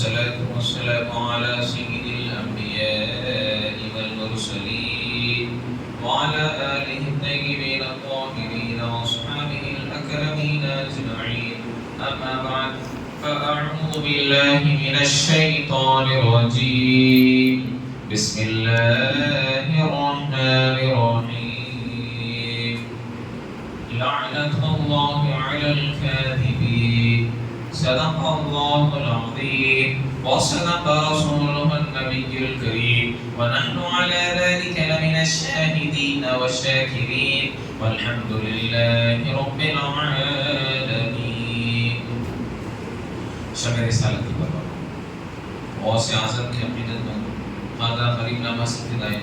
والصلاة والسلام على سيد الأنبياء والمرسلين وعلى آله الطيبين الطاهرين وأصحابه الأكرمين أجمعين. أما بعد فأعوذ بالله من الشيطان الرجيم. بسم الله الرحمن الرحيم. لعنة الله على الكاذبين. صدق الله العظيم وصدق رسوله النبي الكريم ونحن على ذلك لمن الشاهدين والشاكرين والحمد لله رب العالمين. شب رسالت کی برباد غوث اعظم کی عقیدت مند قادر قریب نامہ ستدائے.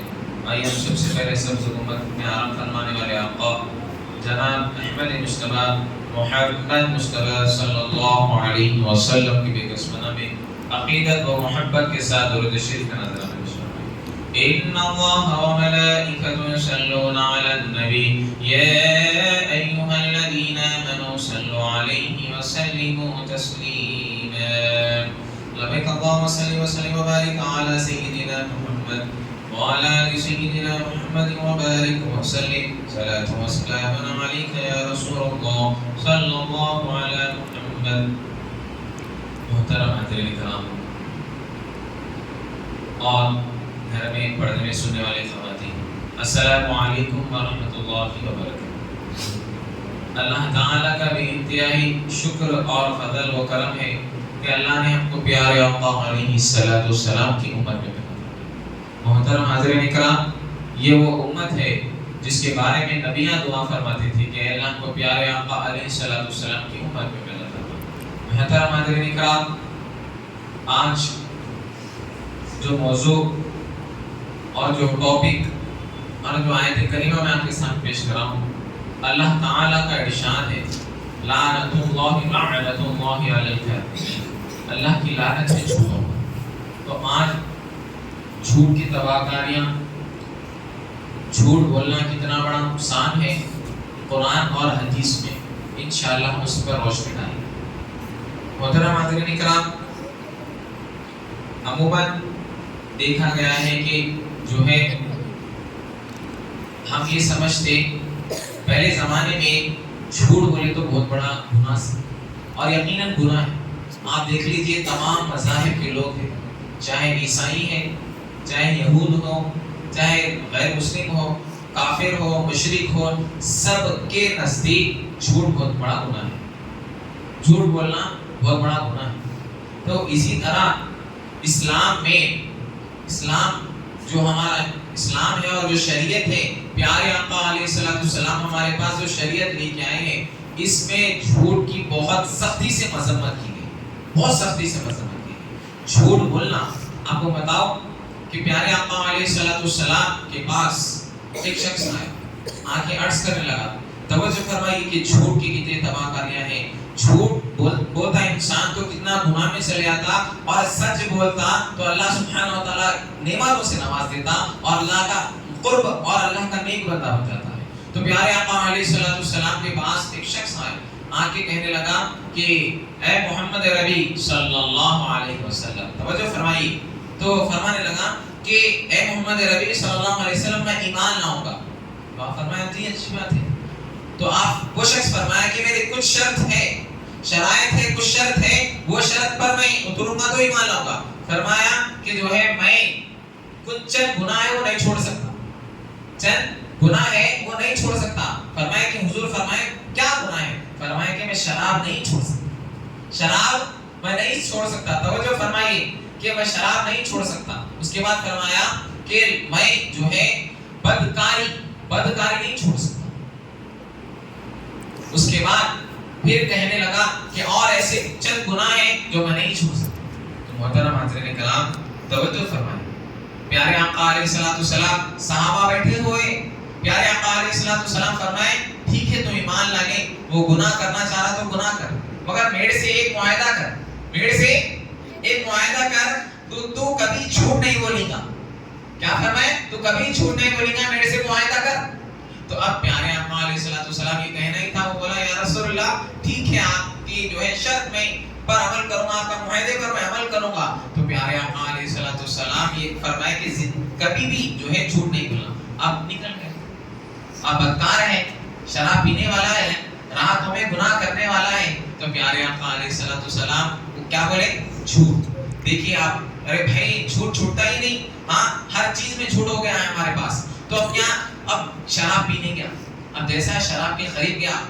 آئیے ہم سب سے پہلے سبز امت میں آرام فرمانے والے آقا جناب احمد مصطفیٰ محمد مصطفیٰ صلی اللہ علیہ وسلم کی بے قسمانہ میں عقیدت و محبت کے ساتھ درود شریف کا نظرانہ پیش فرمائیں. ان اللہ وملائکته یصلون علی النبی یا ایها الذین آمنوا صلوا علیہ وسلموا تسلیما. لبیک اللہم صل وسلم وبارک علی سیدنا محمد وعلى آل سيدنا محمد وبارك وسلم صلاة وسلاما عليك يا رسول الله صلى الله على محمد. محترم حاضرین کرام اور گھر میں پڑھنے میں سننے والے خواتین، السلام علیکم ورحمۃ اللہ وبرکاتہ. اللہ تعالیٰ کا بھی انتہائی شکر اور فضل و کرم ہے کہ اللہ نے ہم کو پیارے آقا علیہ السلام کی امت میں. محترم حاضرین اکرام، یہ وہ امت ہے جس کے بارے میں نبیاں دعا فرماتے تھے کہ اللہ کو پیارے آقا علیہ السلام کی امت میں پیدا فرما. محترم حاضرین اکرام، آج جو موضوع اور جو ٹاپک اور جو آیت کریمہ میں آپ کے سامنے پیش کر رہا ہوں، اللہ تعالیٰ کا ارشاد ہے لعنت اللہ علی الکاذبین. اللہ کی لعنت ہے جھوٹوں. تو آج جھوٹ کی تباہکاریاں، جھوٹ بولنا کتنا بڑا نقصان ہے قرآن اور حدیث میں، انشاءاللہ ہم اس پر روشنی ڈالیں گے. محترم حاضرین اکرام، عموماً دیکھا گیا ہے کہ جو ہے ہم یہ سمجھتے پہلے زمانے میں جھوٹ بولے تو بہت بڑا گناہ ہے، اور یقیناً گناہ ہے. آپ دیکھ لیجئے تمام مذاہب کے لوگ ہیں، چاہے عیسائی ہیں، چاہے یہود ہو، چاہے غیر مسلم ہو، کافر ہو، مشرک ہو، سب کے نزدیک جھوٹ بہت بڑا گناہ ہے. جھوٹ بولنا بہت بڑا گناہ ہے. تو اسی طرح اسلام میں، اسلام جو ہمارا اسلام ہے اور جو شریعت ہے، پیارے آقا علیہ السلام ہمارے پاس جو شریعت لے کے آئے ہیں، اس میں جھوٹ کی بہت سختی سے مذمت کی گئی، بہت سختی سے مذمت کی گئی. جھوٹ بولنا، آپ کو بتاؤ کہ پیارے آقا علیہ السلام کے پاس ایک شخص آیا، آ کے عرض کرنے لگا. توجہ فرمائیے کہ جھوٹ کی کتنی تباہکاریاں ہیں. جھوٹ بولتا انسان تو کتنا گناہ میں چلے جاتا، اور سچ بولتا تو اللہ سبحانہ و تعالیٰ نعمتوں سے نواز دیتا اور اللہ کا قرب اور اللہ کا نیک بندہ ہو جاتا ہے. تو پیارے آقا علیہ السلام کے پاس ایک شخص آیا، آ کے کہنے لگا کہ اے محمد ربی صلی اللہ علیہ وسلم، توجہ فرمائیے. تو فرمانے لگا کہ اے محمد ربی صلی اللہ علیہ وسلم، میں ایمان لاؤں گا. تو آپ فرمایا جی اچھی بات ہے. تو آپ وہ شخص فرمایا کہ میری کچھ شرط ہے، شرائط ہے، کچھ شرط ہے، وہ شرط پر میں اتروں گا تو ایمان لاؤں گا. فرمایا کہ جو ہے میں کچھ چند گناہ ہے وہ نہیں چھوڑ سکتا، چند گناہ ہے وہ نہیں چھوڑ سکتا. فرمایا کہ حضور فرمائے کیا گناہ ہے؟ فرمایا کہ میں شراب نہیں چھوڑ سکتا، شراب میں نہیں چھوڑ سکتا. توجہ فرمائیے کہ میں شراب نہیں چھوڑ سکتا. اس کے بعد فرمایا کہ میں جو ہے بدکاری نہیں چھوڑ سکتا. اس کے بعد پھر کہنے لگا کہ اور ایسے چند گناہ ہیں جو میں نہیں چھوڑ سکتا. تو محترم حاضرین کرام، توجہ فرمائیں. پیارے آقا علیہ السلام، صحابہ بیٹھے ہوئے، پیارے آقا علیہ السلام فرمائے ٹھیک ہے تم ایمان لا لے، وہ گناہ کرنا چاہ رہا تو گناہ کر، مگر میرے سے ایک معاہدہ کر، میرے سے ایک معاہدہ کر، تو کبھی جھوٹ نہیں بولے گا. کیا فرمائے؟ تو کبھی جھوٹ نہیں بولے گا، میرے سے معاہدہ کر. تو اب پیارے آقا علیہ السلام یہ کہنا ہی تھا. وہ بولا یا رسول اللہ ٹھیک ہے، آپ کی جو ہے شرط میں پر عمل کروں، آپ کا معاہدے پر میں عمل کروں کروں گا. تو پیارے آقا علیہ الصلوۃ والسلام یہ فرمائے کہ کبھی بھی جو ہے جھوٹ نہیں بولنا. آپ نکل گئے, آپ بدکار ہیں, شراب پینے والا ہے, راتوں میں گناہ کرنے والا ہے, تو پیارے آقا علیہ الصلوۃ والسلام کیا بولے؟ جھوٹ. دیکھیے آپ, ارے بھائی جھوٹ چھوٹتا ہی نہیں, ہاں ہر چیز میں جھوٹ ہو گیا ہے ہمارے پاس. تو اب کیا, اب شراب پینے گیا, اب جیسا شراب کے قریب گیا,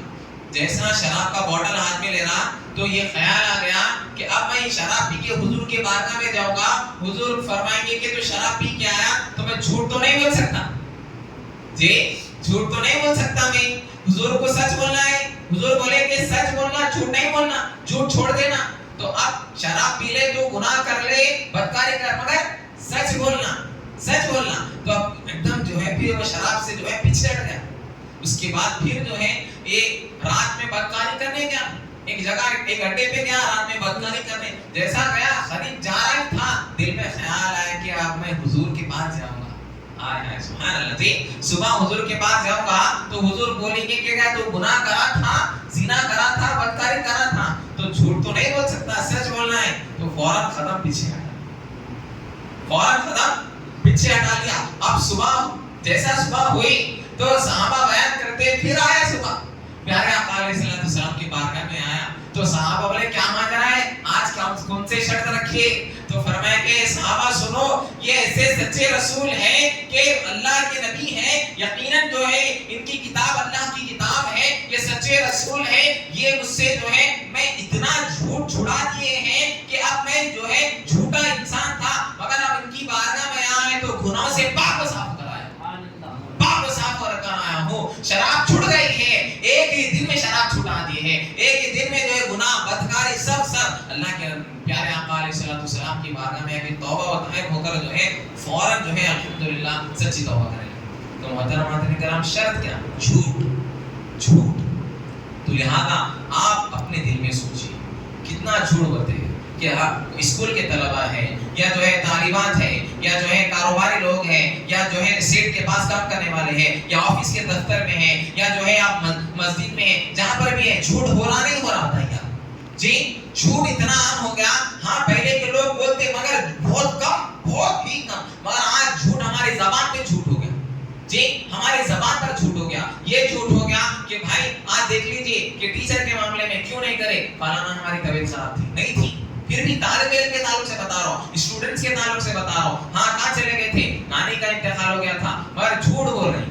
جیسا شراب کا بوٹل ہاتھ میں لے رہا, تو یہ خیال آ گیا کہ اب میں شراب پی کے حضور کے بارگاہ میں جاؤں گا, حضور فرمائیں گے کہ تو شراب پی کے آیا, تو میں جھوٹ تو نہیں بول سکتا جی, جھوٹ تو نہیں بول سکتا میں, حضور کو سچ بولنا ہے. حضور بولے کہ سچ بولنا, جھوٹ نہیں بولنا, جھوٹ چھوڑ دینا. تو اب شراب پی لے تو گناہ کر لے, بدکاری کر, مگر سچ بولنا, سچ بولنا. تو اب ایک دم جو ہے پھر وہ شراب سے جو ہے پیچھے ہٹ گیا. اس کے بعد پھر جو ہے یہ رات میں بدکاری کرنے گیا, ایک جگہ ایک اڈے پہ گیا رات میں بدکاری کرنے. جیسا گیا قریب جا رہا تھا, دل میں خیال آیا کہ اب میں حضور کے پاس جاؤں گا. آیا سبحان اللہ جی, صبح حضور کے پاس جاؤں گا تو حضور بولیں گے کہ کیا تو گناہ کرا تھا, زنا کرا تھا, بدکاری کرا تھا, تو جھوٹ تو نہیں بول سکتا, سچ بولنا ہے. تو فوراً ختم, پیچھے ہٹا, فوراً ختم, پیچھے ہٹا لیا. اب صبح جیسا صبح ہوئی تو صحابہ بیان کرتے, پھر آیا صبح پیارے آقا علیہ السلام کی بارگاہ میں آیا. تو صحابہ بولے کیا ماجرا ہے, آج کون سے شرط رکھیے؟ تو فرمایا کہ صحابہ سنو, یہ ایسے سچے رسول ہیں کہ اللہ کے نبی ہیں, یقیناً جو ہے ان کی کتاب اللہ کی کتاب ہے, یہ سچے رسول ہیں, یہ مجھ سے جو ہے میں اتنا جھوٹ چھڑا دیے ہیں کہ اب میں جو ہے جھوٹا انسان تھا, مگر اب ان کی بارگاہ میں آیا تو گناہوں سے پاک و صاف کرایا, پاک و صاف کر آیا ہوں. شراب چھوٹ گئی ہے, ایک ہی دن میں شراب چھٹا دی ہے, ایک ہی دن میں جو ہے گناہ, بدکاری, سب اللہ کے پیارے آقا علیہ السلام کی بارگاہ میں کہ توبہ و طائب ہو کر جو ہے فوراً جو ہے الحمدللہ سچی توبہ کریں. تو محترم کرام, شرط کیا؟ جھوٹ, جھوٹ. تو لہذا آپ اپنے دل میں سوچیے کتنا جھوٹ بولتے ہیں کہ اسکول کے طلبہ ہیں, یا جو ہے طالبات ہیں, یا جو ہے کاروباری لوگ ہیں, یا جو ہے سیٹ کے پاس کام کرنے والے ہیں, یا آفس کے دفتر میں ہیں, یا جو ہے آپ مسجد میں ہیں, جہاں پر بھی ہے, جھوٹ ہو رہا نہیں ہو رہا بتائیے جی. جھوٹ اتنا عام ہو گیا, ہاں پہلے کے لوگ بولتے مگر بہت کم, بہت ہی کم, مگر آج جھوٹ ہماری زبان پہ جھوٹ ہو گیا جی, ہماری زبان پر جھوٹ ہو گیا. یہ جھوٹ ہو گیا کہ بھائی آج دیکھ لیجئے کہ ٹیچر کے معاملے میں کیوں نہیں کرے, فلانا ہماری طبیعت خراب تھی, نہیں تھی, پھر بھی طالب علم کے تعلق سے بتا رہا ہوں, اسٹوڈنٹس کے تعلق سے بتا رہا ہوں, ہاں کہاں چلے گئے تھے, نانی کا انتقال ہو گیا تھا, مگر جھوٹ بول رہی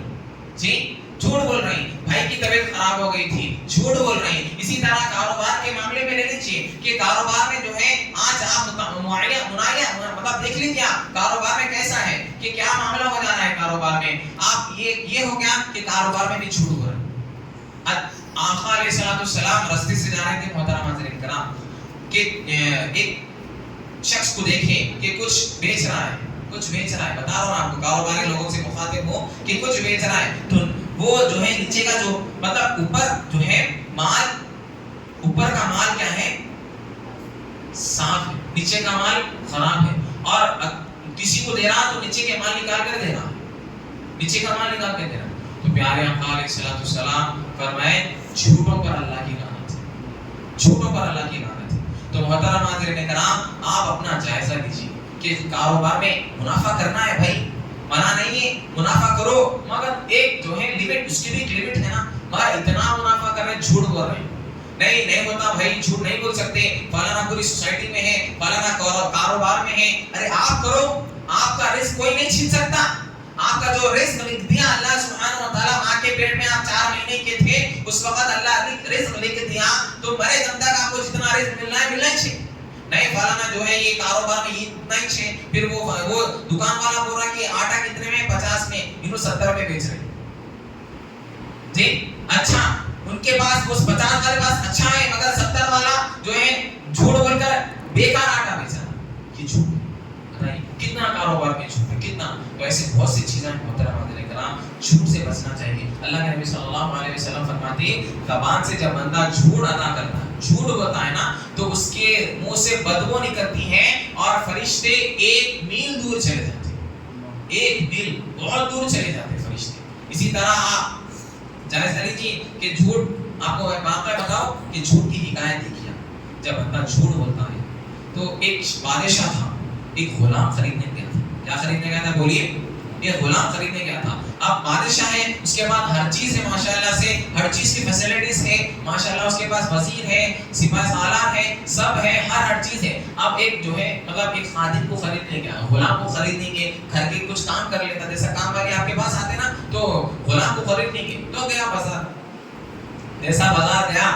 جی, جھوٹ بول رہی, بھائی کی طبیعت خراب ہو گئی تھی, جھوٹ بول رہی. اسی طرح کاروبار کے معاملے میں لے لیجیے کہ کاروبار میں جو ہے آج آپ مطلب دیکھ لیجیے آپ کاروبار میں کیسا ہے کہ کیا معاملہ ہو جا رہا ہے کاروبار میں. آپ یہ ہو گیا کہ کاروبار میں بھی جھوٹ ہو رہا ہے. آقا علیہ السلام رستے سے جا رہے تھے محترم حضرات کرام, کہ ایک شخص کو دیکھیں کہ کچھ بیچ رہا ہے, کچھ بیچ رہا ہے, بتا رہا ہوں آپ کو, کاروباری لوگوں سے مخاطب ہو کہ کچھ بیچ رہا ہے, تو وہ جو ہے نیچے کا جو مطلب اوپر جو ہے مال, اوپر کا مال کیا ہے, صاف ہے, نیچے کا مال خراب ہے, اور کسی کو دے رہا تو نیچے کے مال نکال کر دے رہا, نیچے کا مال نکال کر دے رہا. تو پیارے آقا علیہ السلام فرمائے جھوٹوں پر اللہ کی لعنت, جھوٹوں پر اللہ کی لعنت. تو محترم حاضرین کرام, آپ اپنا جائزہ لیجیے کہ کاروبار میں منافع کرنا ہے بھائی, منع نہیں ہے, منافع کرو, مگر ایک جو ہے لمٹ, اس کی بھی ایک لمٹ ہے نا, مگر اتنا منافع کر رہے ہیں, جھوٹ بول رہے ہیں, نہیں ہوتا بھائی, جھوٹ نہیں بول سکتے, فلانا پوری سوسائٹی میں ہے, فلانا کاروبار میں ہے, ارے آپ کرو, آپ کا رزق کوئی نہیں چھین سکتا, آپ کا جو رزق لکھ دیا اللہ سبحانہ و تعالیٰ, ماں کے پیٹ میں آپ 4 مہینے کے تھے, اس وقت اللہ رزق لکھ دیا, تو مرے دم تک آپ کو جتنا رزق ملنا ہے ملنا چاہیے. نہیں فلانا جو ہے یہ کاروبار میں اتنا ہی ہے, پھر وہ دکان والا بول رہا کہ آٹا کتنے میں, 50 میں, انہوں 70 میں بیچ رہے جی. اچھا ان کے پاس اس 50 والے پاس اچھا ہے, مگر 70 والا جو ہے جھوٹ بول کر بیکار آٹا بیچ رہا, یہ جھوٹ کتنا کاروبار میں جھوٹ ہے, کتنا. تو ایسے بہت سی چیزیں محترم حضرات کرام, جھوٹ سے بچنا چاہیے. اللہ کے نبی صلی اللہ علیہ وسلم فرماتے ہیں زبان سے جب بندہ جھوٹ ادا کرتا ہے, جھوٹ بولتا ہے نا, تو اس کے منہ سے بدبو نکلتی ہے, اور فرشتے 1 میل دور چلے جاتے ہیں, 1 میل بہت دور چلے جاتے ہیں فرشتے. اسی طرح آپ جائزہ لیجیے کہ جھوٹ, آپ کو ایک بات بتاؤ کہ جھوٹ کی حکایت دیکھیے, جب بندہ جھوٹ بولتا ہے تو ایک بادشاہ تھا، ایک غلام خریدنے گیا تھا. کیا خریدنے گیا تھا؟ بولیے. ایک غلام خریدنے گیا تھا. اب بادشاہ ہے، اس کے بعد ہر چیز ہے ماشاءاللہ سے، ہر چیز کی فیسلٹیز ہے ماشاءاللہ، اس کے پاس وزیر ہے، سپاہ سالار ہے، سب ہے، ہر چیز ہے. اب ایک جو ہے مطلب ایک خادم کو خریدنے گیا، غلام کو خریدنے کے گھر کے کچھ کام کر لیتا، جیسا کام والی آپ کے پاس آتے نا، تو غلام کو خریدنے کے تو گیا بازار. جیسا بازار گیا،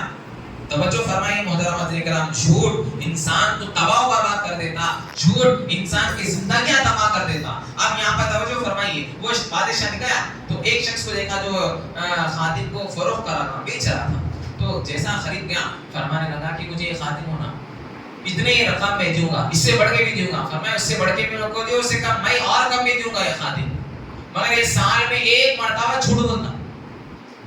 توجہ فرمائیے محترمات کرام، جھوٹ انسان کو تباہ و برباد کر دیتا، جھوٹ انسان کی زندگیاں تباہ کر دیتا. اب یہاں پر توجہ فرمائیے، وہ بادشاہ نے گیا تو ایک شخص کو دیکھا جو خادم کو فروخت کر رہا تھا، بیچ رہا تھا. تو جیسا خرید گیا، فرمانے لگا کہ مجھے یہ خادم ہونا، اتنے رقم میں دوں گا، اس سے بڑھ کے بھی دوں گا. فرمایا اس سے بڑھ کے بھی لوگوں کو دو، اس سے کم میں اور کم بھی دوں گا یہ خادم، مگر یہ سال میں ایک مرتبہ جھوٹ بولنا.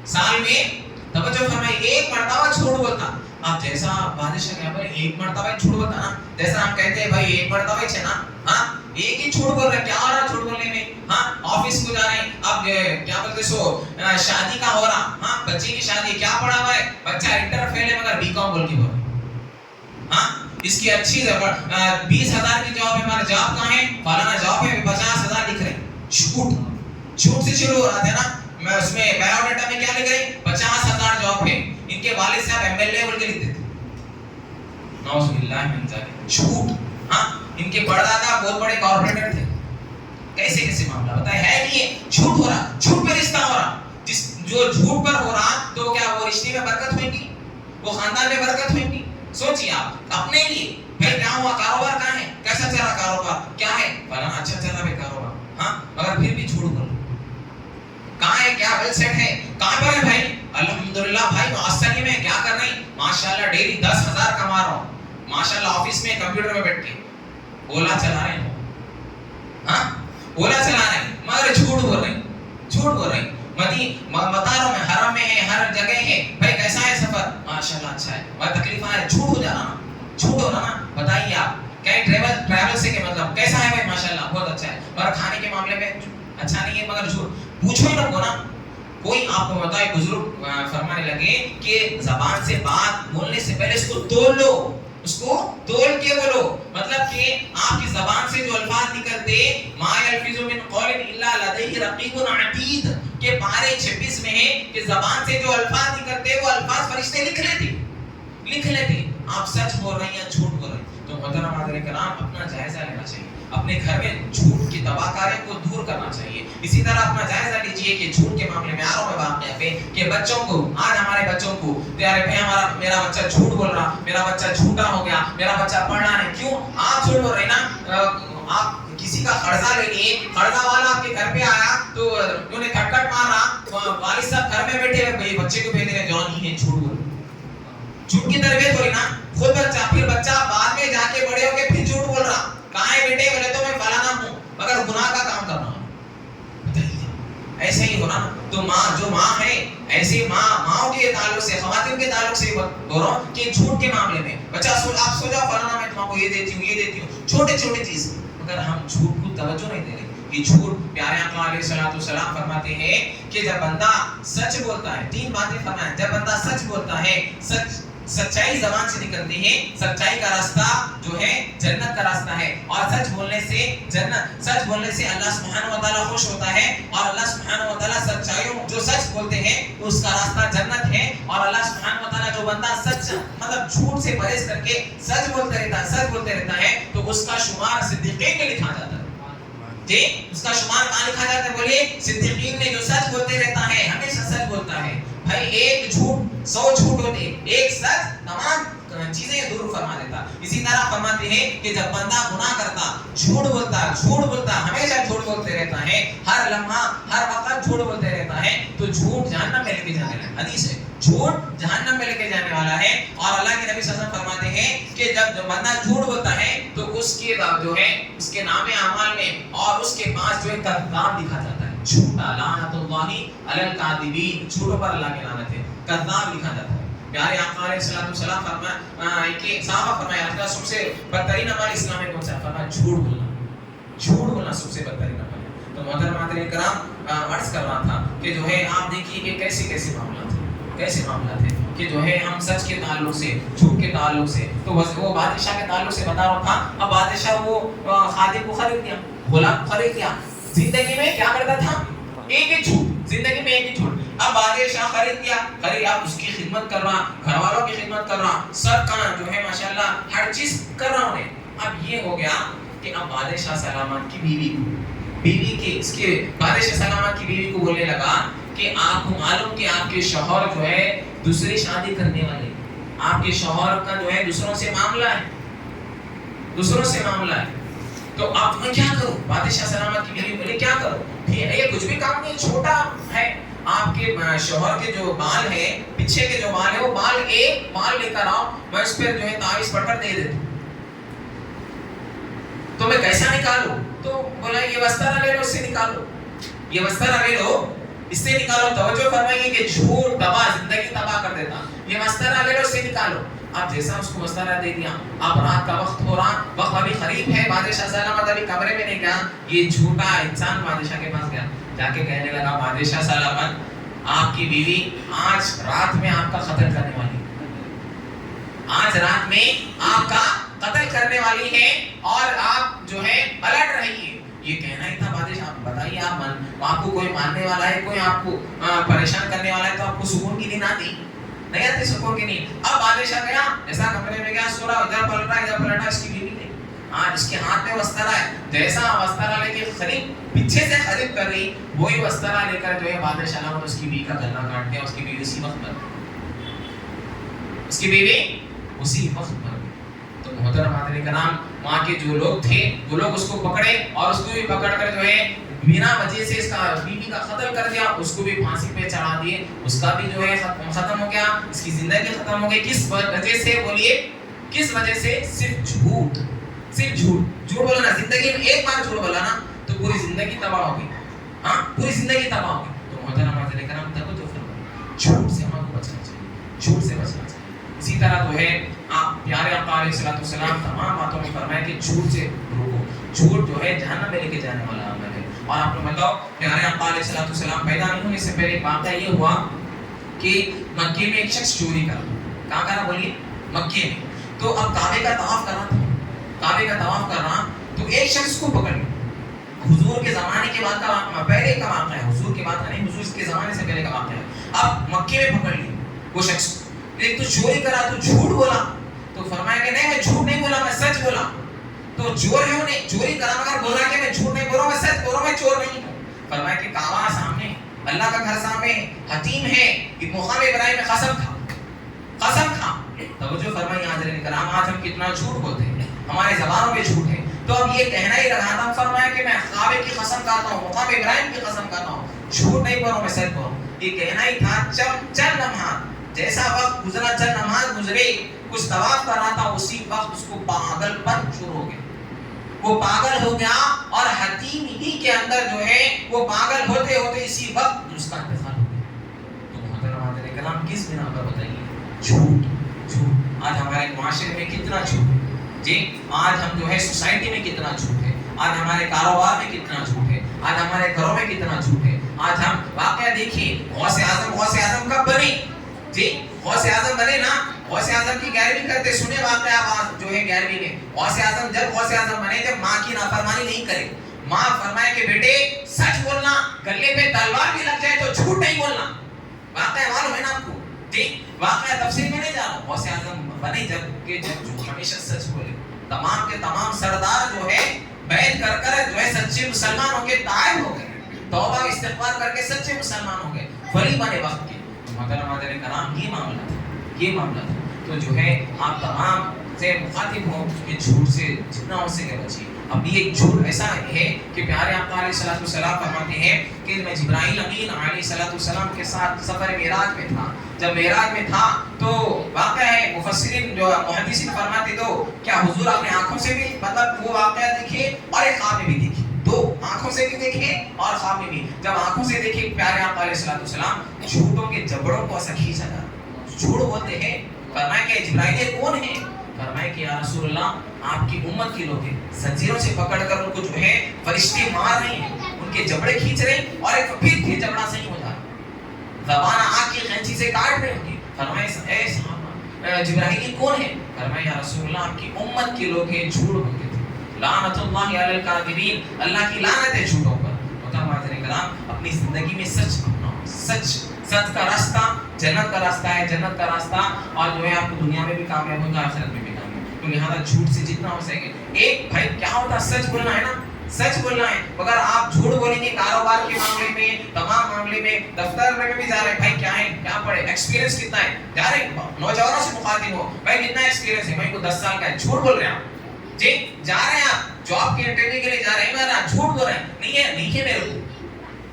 سال میں توجہ فرمائیے ایک مرتبہ جھوٹ بولتا. اب جیسا بادشاہ کہا بھائی ایک مرتبہ جھوٹ بولتا نا، جیسا ہم کہتے ہیں بھائی ایک مرتبہ ہی نا، ہاں ایک ہی جھوٹ بول رہے، کیا ہو رہا جھوٹ بولنے میں؟ ہاں آفس کو جا رہے ہیں، اب کیا بولتے سو شادی کا ہو رہا، ہاں بچے کی شادی، کیا پڑھا ہوا ہے بچہ؟ انٹر فیل ہے مگر BCom بول کے بول رہے. ہاں اس کی اچھی 20,000 کی جاب ہے، ہمارا جاب کہاں ہے؟ فلانا جاب ہے، 50,000 لکھ رہے ہیں. جھوٹ سے شروع ہو رہا تھا نا. میں اس میں بایو ڈاٹا میں کیا لکھ رہے؟ 50,000 جاب ہے. ان کے والد صاحب MLA بول کے لکھتے تھے. نعوذ باللہ من ذالک. جھوٹ. ہاں ان کے پردادا بہت بڑے کارپوریٹر تھے. کیسے معاملہ بتائیں؟ ہے نہیں ہے، جھوٹ ہو رہا، جھوٹ پہ رشتہ ہو رہا. جو جھوٹ پر ہو رہا تو کیا وہ رشتے میں برکت ہوئے گی؟ وہ خاندان میں برکت ہوئے گی؟ سوچیے آپ اپنے لیے. بھائی کیا ہوا؟ کاروبار کہاں ہے؟ کیسا چلا کاروبار؟ کیا ہے؟ فلانا اچھا چلا بھائی کاروبار. ہاں مگر پھر بھی جھوٹ بول. کہاں ہے؟ کیا ویل سیٹ ہے؟ کہاں پر ہے بھائی؟ الحمدللہ بھائی معاشرے میں کیا کر رہے ہیں؟ ماشاءاللہ ڈیلی 10,000 کما رہا ہوں. ماشاءاللہ آفس میں کمپیوٹر میں بیٹھ کے اولا چلا رہے ہیں. ہاں اولا چلا رہے ہیں مگر جھوٹ بول رہے ہیں، جھوٹ بول رہے ہیں. مطاروں میں، حرم میں ہے، ہر جگہ ہے. بھائی کیسا ہے سفر؟ ماشاءاللہ اچھا ہے. اور تکلیف آ ہے، جھوٹ ہو جانا نا، جھوٹ ہو نا. بتائیے آپ کہیں ٹریول سے کے مطلب کیسا ہے؟ بھائی ماشاءاللہ بہت اچھا ہے. اور کھانے کے معاملے میں اچھا نہیں ہے مگر جھوٹ. پوچھو ہی نہ کو نا. کوئی آپ کو بتائے بزرگ فرمانے لگے کہ زبان سے بات بولنے سے پہلے اس کو تول لو، اس کو تول کے بولو. مطلب کہ آپ کی زبان سے جو الفاظ نکلتے، ما یلفظ من قول الا لدیہ رقیب عتید، کہ پارے 26 میں ہے کہ زبان سے جو الفاظ نکلتے وہ الفاظ فرشتے لکھ لیتے. آپ سچ بول رہے ہیں یا جھوٹ بول رہے ہیں؟ تو محترم حاضرین کرام اپنا جائزہ لینا چاہیے، اپنے گھر میں جھوٹ کی تباہ کاری کو دور کرنا چاہیے. اسی طرح اپنا جائزہ لیجئے کہ جھوٹ کے معاملے میں آ رہا ہوں میں واقعہ پہ کہ بچوں کو، آج ہمارے بچوں کو پیارے بھائی میرا بچہ جھوٹ بول رہا، میرا بچہ جھوٹا ہو گیا، میرا بچہ پڑھ رہا نہیں. کیوں آپ جھوٹ بول رہے نا؟ آپ کسی کا قرضہ لے لیے، قرضہ والا آپ کے گھر پہ آیا تو انہوں نے کھٹکھٹ مارا، والد صاحب گھر میں بیٹھے ہوئے بچے کو بھیج رہے جوان ہی ہے، جھوٹ بول. جھوٹ کی تربیت ہو رہی نا. خود بچہ، پھر بچہ بعد میں جا کے بڑے ہو کے پھر جھوٹ بول رہا. کہاں ہے بیٹے؟ بولے تو میں فلانا ہوں مگر گناہ کا کام کرنا ہوں. ایسے ہی ہونا. تو ماں، جو ماں ہے ایسی ماں کے تعلق سے، خواتین کے تعلق سے بول رہا ہوں کہ جھوٹ کے معاملے میں بچہ آپ سو جاؤ فلانا میں تمہیں کو یہ دیتی ہوں یہ دیتی ہوں، چھوٹے چیز، مگر ہم جھوٹ کو توجہ نہیں دے رہے. یہ جھوٹ پیارے آقا علیہ الصلوۃ والسلام فرماتے ہیں کہ جب بندہ سچ بولتا ہے، 3 باتیں فرمائیں. جب بندہ سچ بولتا ہے، سچائی زبان سے نکلتی ہے، سچائی کا راستہ جو ہے جنت کا راستہ ہے. اور سچ بولنے سے اللہ سبحانہ و تعالیٰ خوش ہوتا ہے. اور اللہ سبحانہ و تعالیٰ سچائیوں جو سچ بولتے ہیں اس کا راستہ جنت ہے. اور اللہ سبحانہ و تعالیٰ جو بندہ سچ مطلب جھوٹ سے پرہیز کر کے سچ بولتے رہتا ہے تو اس کا شمار صدیقین میں لکھا جاتا ہے. جی اس کا شمار کہاں لکھا جاتا ہے؟ بولیے صدیقین میں. جو سچ بولتے رہتا ہے، ہمیشہ سچ بولتا ہے. بھائی ایک جھوٹ 100 جھوٹ ہوتے، ایک سچ تمام چیزیں دور فرما دیتا. اسی طرح فرماتے ہیں کہ جب بندہ گناہ کرتا، جھوٹ بولتا ہمیشہ جھوٹ بولتے رہتا ہے، ہر لمحہ ہر وقت جھوٹ بولتے رہتا ہے تو جھوٹ جہنم میں لے کے جانے والا حدیث ہے. جھوٹ جہنم میں لے کے جانے والا ہے. اور اللہ کے نبی صلی اللہ علیہ وسلم فرماتے ہیں کہ جب بندہ جھوٹ بولتا ہے تو اس کے جو ہے اس کے نام اعمال میں اور اس کے پاس جو ہے کذاب لکھا جاتا ہے. جھوٹا، لعنت اللہ علی الکاذبین، جھوٹوں پر اللہ کی لعنت ہے، کذاب لکھا جاتا ہے. پیارے آقا علیہ الصلوۃ والسلام فرمایا کہ صحابہ فرمایا سب سے بدترین عمل اسلام میں کون سا؟ فرمایا جھوٹ بولنا سب سے بدترین عمل ہے. تو محترم کرام عرض کر رہا تھا کہ جو ہے آپ دیکھیے کہ کیسے معاملات ہیں. کہ جو ہے ہم سچ کے تعلق سے، جھوٹ کے تعلق سے، تو وہ بادشاہ کے تعلق سے بتا رہا تھا. اب بادشاہ وہ خادم کو خرید لیا، غلام کو خرید لیا. زندگی میں کیا کرتا تھا؟ ایک ہی جھوٹ، زندگی میں ایک ہی جھوٹ. اب بادشاہ خرید لیا، اب اس کی خدمت کر رہا، گھر والوں کی خدمت کر رہا، سب کا جو ہے ماشاءاللہ ہر چیز کر رہا انہیں. اب یہ ہو گیا کہ اب بادشاہ سلامت کی بیوی کے اس کے بادشاہ سلامت کی بیوی کو بولنے لگا کہ آپ کو معلوم کہ آپ کے شوہر جو ہے دوسری شادی کرنے والے، آپ کے شوہر کا جو ہے دوسروں سے معاملہ ہے، تو اب میں کیا کروں؟ بادشاہ سلامت کی بیوی بولے کیا کرو؟ یہ کچھ بھی کام نہیں، چھوٹا ہے. آپ کے شوہر کے جو بال ہے، پیچھے کے جو بال ہے، وہ ایک بال لے کر آؤ، میں اس پر جو ہے تعویذ پڑھ کر دے دیتا ہوں. تو میں کیسا نکالوں؟ تو بولا یہ وسترا لے لو، اس سے نکالو، یہ وسترا لے لو، اس سے نکالو. توجہ فرمائیے کہ جھوٹ زندگی تباہ کر دیتا. یہ وسترا لے لو، اس سے نکالو. اب جیسا اس کو وسترا دے دیا، اب رات کا وقت ہو رہا، وقت ابھی قریب ہے، بادشاہ سلامت ابھی کمرے میں نہیں گیا. یہ جھوٹا انسان بادشاہ کے پاس گیا، جا کے کہنے لگا بادشاہ سلامت، آپ کی بیوی آج رات میں آپ کا قتل کرنے والی ہے، آج رات میں آپ کا قتل کرنے والی ہے اور آپ جو ہے پلٹ رہی ہے. یہ کہنا ہی تھا بادشاہ. بتائیے آپ کو کوئی ماننے والا ہے، کوئی آپ کو پریشان کرنے والا ہے تو آپ کو سکون کی نیند آتی نہیں آتی؟ سکون کی نیند. اب بادشاہ گیا، جیسا کمرے میں گیا، سو رہا، ادھر پلٹا، اس کی بیوی نے اس کے ہاتھ میں وسترا ہے، جیسا وسترا لے کے پیچھے سے قریب کر رہی، وہی وسترا لے کر جو ہے بادشاہ نے اس کی بیوی کا گلا کاٹ دیا. اس کی بیوی اسی وقت پر تو محترم حاضرین کرام، وہاں کے جو لوگ تھے وہ لوگ اس کو پکڑے اور اس کو بھی پکڑ کر جو ہے بنا وجہ سے اس کا بیوی کا قتل کر دیا، اس کو بھی پھانسی پہ چڑھا دیے. اس کا بھی جو ہے ختم ہو گیا، اس کی زندگی ختم ہو گئی. کس وجہ سے بولیے؟ کس وجہ سے؟ صرف جھوٹ بولا نا. زندگی میں ایک بار جھوٹ بولا نا تو پوری زندگی تباہ ہو گئی. پوری زندگی تباہ ہو گئی. تو محترم حاضرین کرام، توجہ فرمائیے، جھوٹ سے ہم کو بچنا چاہیے، جھوٹ سے بچنا چاہیے. اسی طرح جو ہے پیارے آقا علیہ الصلوۃ والسلام تمام باتوں میں فرمایا کہ جھوٹ سے روکو. جھوٹ جو ہے جہنم میں لے کے جانے والا عمل ہے. اور آپ کو بتاؤ، پیارے آقا علیہ الصلوۃ والسلام پیدا نہیں ہونے سے پہلے ایک واقعہ یہ ہوا کہ مکے میں ایک شخص چوری کرا. کہاں کرا بولیے؟ مکے میں. تو اب کعبے کا طواف کر رہا تو ایک شخص کو پکڑ لیا. حضور کے زمانے کے بعد کا پہلے کا واقعہ ہے، حضور کے بعد کا نہیں، حضور کے زمانے سے پہلے کا واقعہ ہے. اب مکے میں پکڑ لیا وہ شخص. ایک تو چوری کرا، تو جھوٹ بولا. تو فرمایا کہ نہیں، میں جھوٹ نہیں بولا، میں سچ بولا. تو چور ہے انہیں چوری کرا مگر بولا کہ میں جھوٹ نہیں بول رہا ہوں، میں سچ بول رہا ہوں، میں چور نہیں ہوں. فرمایا کہ کعبہ سامنے، اللہ کا گھر سامنے، حتیم ہے، مقام ابراہیم میں قسم کھا. توجہ فرمائیے حاضرین کرام، آج ہم کتنا جھوٹ بولتے ہیں، ہمارے زبانوں پہ جھوٹ ہے. تو اب یہ کہنا ہی رہا تھا، فرمایا کہ میں کعبے کی قسم کھاتا ہوں، مقام ابراہیم کی قسم کھاتا ہوں، جھوٹ نہیں بول رہا ہوں، میں سچ بول رہا ہوں. یہ کہنا ہی تھا. چند لمحات جیسا وقت گزرا، چند نماز گزرے، کچھ طواف کر رہا تھا، اسی وقت اس کو پاگل پن شروع ہو گیا. وہ پاگل ہو گیا اور حتیم ہی کے اندر جو ہے وہ پاگل ہوتے ہوتے اسی وقت اس کا انتقال ہو گیا. تو محترم حاضرین کرام، کس بنا پر بتائیے؟ جھوٹ. آج ہمارے معاشرے میں کتنا جھوٹ ہے جی. آج ہم جو ہے سوسائٹی میں کتنا جھوٹ ہے، آج ہمارے کاروبار میں کتنا جھوٹ ہے، آج ہمارے گھروں میں کتنا جھوٹ ہے. آج ہم واقعہ دیکھیے، غوث اعظم کب بنی جی؟ غوث اعظم بنے نا، غوث اعظم کی 11ویں کرتے سنے واقعہ جو ہے 11ویں میں. جب غوث اعظم بنے، جب ماں کی نافرمانی نہیں کرے. ماں فرمائے کہ بیٹے سچ بولنا، گلے پہ تلوار بھی لگ جائے تو جھوٹ نہیں بولنا. واقعہ معلوم ہے نا آپ کو جی؟ واقعہ تفصیل میں نہیں جا رہا. غوث اعظم بنے جب ہمیشہ سچ بولے. تمام کے تمام سردار جو ہے بیعت کر جو ہے سچے مسلمان ہو کے تائب ہو گئے، توبہ استغفار کر کے سچے مسلمان ہو گئے، ولی بنے وقت کے. محترم حاضرین کرام، یہ معاملہ تھا. تو جو ہے آپ تمام سے مخاطب ہوں کہ جھوٹ سے جتنا ہو سکے بچیے. اب یہ جھوٹ ایسا ہے کہ پیارے آقا علیہ الصلوۃ والسلام فرماتے ہیں کہ میں جبرائیل امین علیہ الصلوۃ والسلام کے ساتھ سفر معراج میں تھا. جب معراج میں تھا تو واقعہ ہے، مفسرین جو محدثین فرماتے تو کیا حضور اپنے آنکھوں سے بھی مطلب وہ واقعہ دیکھے اور ایک خواب میں بھی دیکھے، دو آنکھوں سے بھی دیکھے اور خواب میں بھی. جب آنکھوں سے دیکھے پیارے آقا علیہ الصلوۃ والسلام جھوٹوں کے جبڑوں کو ایسا کھینچا جا رہا. جھوٹ بولتے ہیں. فرمایا کہ جبرائیل کون ہے؟ فرمایا کہ یا رسول اللہ آپ کی امت کے لوگ ہیں، زنجیروں سے پکڑ کر ان کو جو ہے فرشتے مار رہے ہیں، ان کے جبڑے کھینچ رہے ہیں اور ایک پھر جبڑا صحیح ہو جا رہا، زبان آگ کی قینچی سے کاٹ رہے ہیں. فرمائے اے صحابہ جبرائیل کون ہے؟ فرمایا یا رسول اللہ آپ کی امت کے لوگ ہیں جھوٹ بولتے تھے. لعنت اللہ علی الکاذبین, اللہ کی لعنت ہے جھوٹوں پر. محترم حاضرین کرام اپنی زندگی میں سچ اپناؤ. سچ کا راستہ جنت کا راستہ ہے, جنت کا راستہ, اور جو ہے آپ کو دنیا میں بھی کامیاب ہوگا آخرت میں بھی کامیاب. تو لہٰذا جھوٹ سے جتنا ہو سکے, ایک بھائی کیا ہوتا ہے سچ بولنا ہے نا, سچ بولنا ہے. اگر آپ جھوٹ بولیں گے کاروبار کے معاملے میں, تمام معاملے میں, دفتر میں بھی جا رہے ہیں بھائی کیا ہے, کیا پڑھے, ایکسپیرینس کتنا ہے, جا رہے ہیں نوجوانوں سے مخاطب ہو بھائی کتنا ایکسپیرینس ہے, بھائی کو 10 سال کا ہے, جھوٹ بول رہے ہیں آپ جی, جا رہے ہیں آپ جاب کے انٹرویو کے لیے جا رہے ہیں, میں جھوٹ بول رہے ہیں, نہیں ہے میرے کو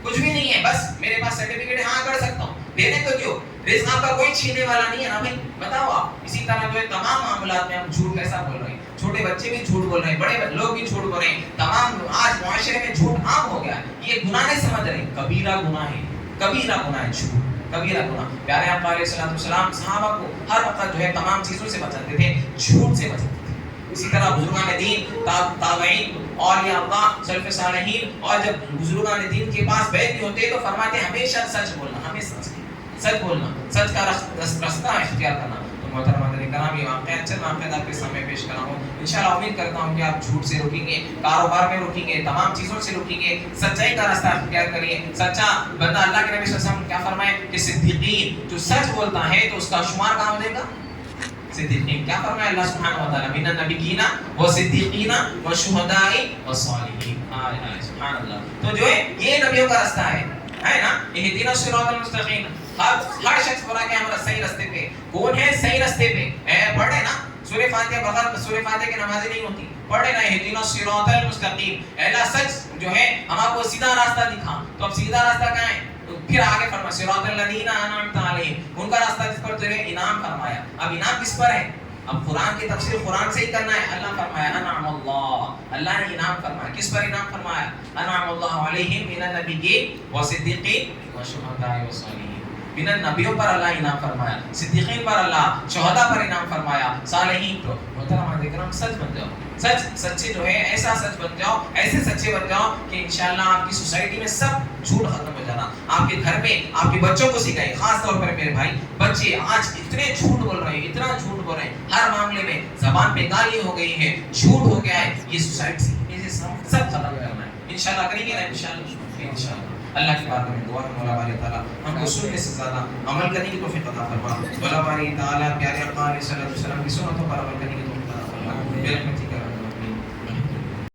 کچھ بھی نہیں ہے, بس میرے پاس سرٹیفکیٹ ہے, ہاں کر سکتا ہوں, دینے تو کیوں, رزق آپ کا کوئی چھینے والا نہیں ہے نا بھائی, بتاؤ آپ. اسی طرح جو ہے تمام معاملات میں ہم جھوٹ کیسا بول رہے ہیں, چھوٹے بچے بھی جھوٹ بول رہے ہیں, بڑے لوگ بھی جھوٹ بول رہے ہیں, تمام آج معاشرے میں جھوٹ عام ہو گیا ہے. یہ گناہ نہیں سمجھ رہے, کبیرہ گناہ ہے, کبیرہ گناہ ہے جھوٹ, کبیرہ گناہ. پیارے آقا علیہ الصلوۃ والسلام صحابہ کو ہر وقت جو ہے تمام چیزوں سے بچاتے تھے, جھوٹ سے بچاتے تھے. اسی طرح بزرگان دین, تابعین, اولیاء اللہ, سلف صالحین, اور جب بزرگان دین کے پاس بیٹھے ہوتے تو فرماتے ہمیشہ سچ بولنا, ہمیشہ سچ بولنا, سچ کا راستہ اختیار کرنا. تو محترم حضرات کرام یہ واقعہ چند واقعات آپ کے سامنے پیش کر رہا ہوں. انشاءاللہ امید کرتا ہوں کہ آپ جھوٹ سے روکیں گے, کاروبار میں روکیں گے, تمام چیزوں سے روکیں گے, سچائی کا راستہ اختیار کریے. سچا بندہ, اللہ کے نبی صلی اللہ علیہ وسلم کیا فرمائے کہ صدیقین جو سچ بولتا ہے تو اس کا شمار کہاں ہو جائے گا, صدیقین. کیا فرمایا اللہ سبحانہ و تعالی, من النبیین والصدیقین والشہداء والصالحین. سبحان اللہ. تو جو ہے یہ نبیوں کا راستہ ہے نا, اہدنا الصراط المستقیم. ہر شخص بولا کہ ہمارا صحیح راستے پہ, کون ہے صحیح راستے پہ, پڑھے نا سورہ فاتحہ, بغیر سورہ فاتحہ کی نماز نہیں ہوتی, پڑھے نا اہدنا الصراط المستقیم. اللہ سچ جو ہے ہم آپ کو سیدھا راستہ دکھا, تو اب سیدھا راستہ کہاں ہے, تو پھر آگے فرمایا صراط الذین انعمت علیہم, ان کا راستہ جس پر تجھے انعام فرمایا. اب انعام کس پر ہے, اب قرآن کی تفسیر قرآن سے ہی کرنا ہے. اللہ فرمایا انعم اللہ, اللہ نے انعام فرمایا. کس پر انعام فرمایا, انعم اللہ علیہم من النبیین والصدیقین والشہداء والصالحین. من النبیوں پر اللہ انعام فرمایا, صدیقین پر اللہ, شہداء پر انعام فرمایا, صالحین. تو محترم اکرام سچ بن جاؤ, سچے جو ہے ایسا سچ بن جاؤ, ایسے سچے بن جاؤ کہ انشاءاللہ آپ کی سوسائٹی میں سب جھوٹ ختم ہو جانا. آپ کے گھر میں آپ کے بچوں کو سکھائیں, خاص طور پر میرے بھائی بچے آج اتنے جھوٹ بول رہے ہیں, اتنا جھوٹ بول رہے ہیں, ہر معاملے میں زبان پہ گالی ہو گئی ہے, جھوٹ ہو گیا ہے. یہ سوسائٹی سے سب ختم کرنا ہے. انشاءاللہ کریں گے نا, انشاءاللہ اللہ کی بارگاہ میں دعا ہے مولا باری تعالیٰ ہم کو سننے سے زیادہ عمل کرنے کی توفیق عطا فرما. مولا باری تعالیٰ پیارے آقا علیہ الصلوۃ والسلام کی سنتوں پر عمل کرنے کی توفیق عطا فرما.